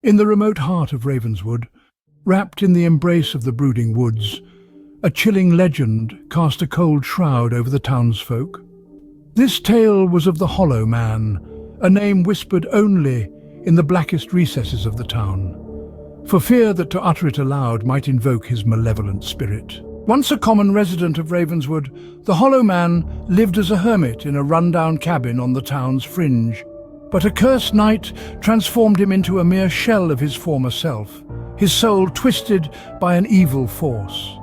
In the remote heart of Ravenswood, wrapped in the embrace of the brooding woods, a chilling legend cast a cold shroud over the townsfolk. This tale was of the Hollow Man, a name whispered only in the blackest recesses of the town, for fear that to utter it aloud might invoke his malevolent spirit. Once a common resident of Ravenswood, the Hollow Man lived as a hermit in a rundown cabin on the town's fringe. But a cursed night transformed him into a mere shell of his former self, his soul twisted by an evil force.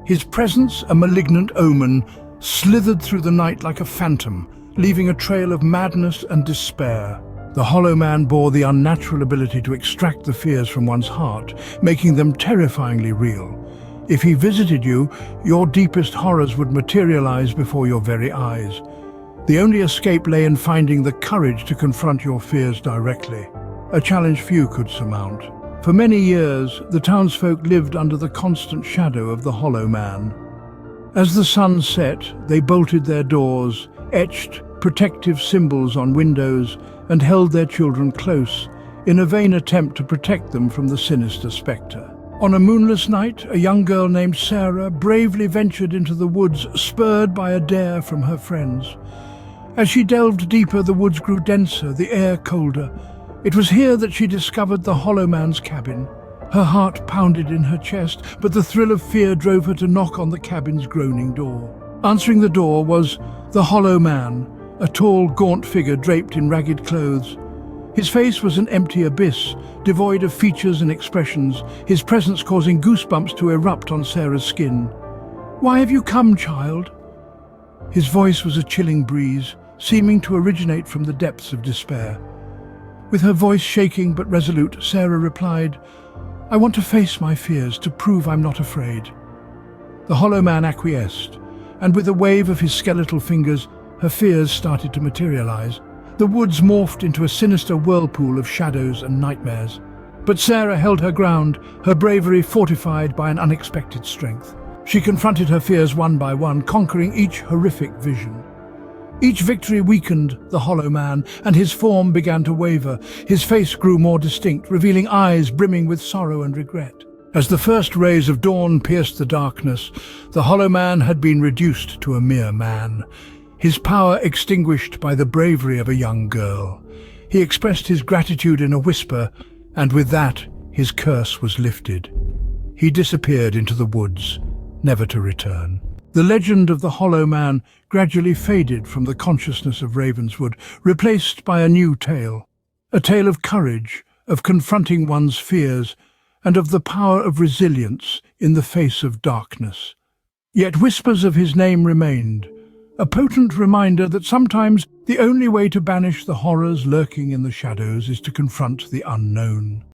His presence, a malignant omen, slithered through the night like a phantom, leaving a trail of madness and despair. The Hollow Man bore the unnatural ability to extract the fears from one's heart, making them terrifyingly real. If he visited you, your deepest horrors would materialize before your very eyes. The only escape lay in finding the courage to confront your fears directly, a challenge few could surmount. For many years, the townsfolk lived under the constant shadow of the Hollow Man. As the sun set, they bolted their doors, etched protective symbols on windows, and held their children close, in a vain attempt to protect them from the sinister spectre. On a moonless night, a young girl named Sarah bravely ventured into the woods, spurred by a dare from her friends. As she delved deeper, the woods grew denser, the air colder. It was here that she discovered the Hollow Man's cabin. Her heart pounded in her chest, but the thrill of fear drove her to knock on the cabin's groaning door. Answering the door was the Hollow Man, a tall, gaunt figure draped in ragged clothes. His face was an empty abyss, devoid of features and expressions, his presence causing goosebumps to erupt on Sarah's skin. "Why have you come, child?" His voice was a chilling breeze, seeming to originate from the depths of despair. With her voice shaking but resolute, Sarah replied, "I want to face my fears, to prove I'm not afraid." The Hollow Man acquiesced, and with a wave of his skeletal fingers, her fears started to materialize. The woods morphed into a sinister whirlpool of shadows and nightmares. But Sarah held her ground, her bravery fortified by an unexpected strength. She confronted her fears one by one, conquering each horrific vision. Each victory weakened the Hollow Man, and his form began to waver. His face grew more distinct, revealing eyes brimming with sorrow and regret. As the first rays of dawn pierced the darkness, the Hollow Man had been reduced to a mere man, his power extinguished by the bravery of a young girl. He expressed his gratitude in a whisper, and with that, his curse was lifted. He disappeared into the woods, never to return. The legend of the Hollow Man gradually faded from the consciousness of Ravenswood, replaced by a new tale. A tale of courage, of confronting one's fears, and of the power of resilience in the face of darkness. Yet whispers of his name remained, a potent reminder that sometimes the only way to banish the horrors lurking in the shadows is to confront the unknown.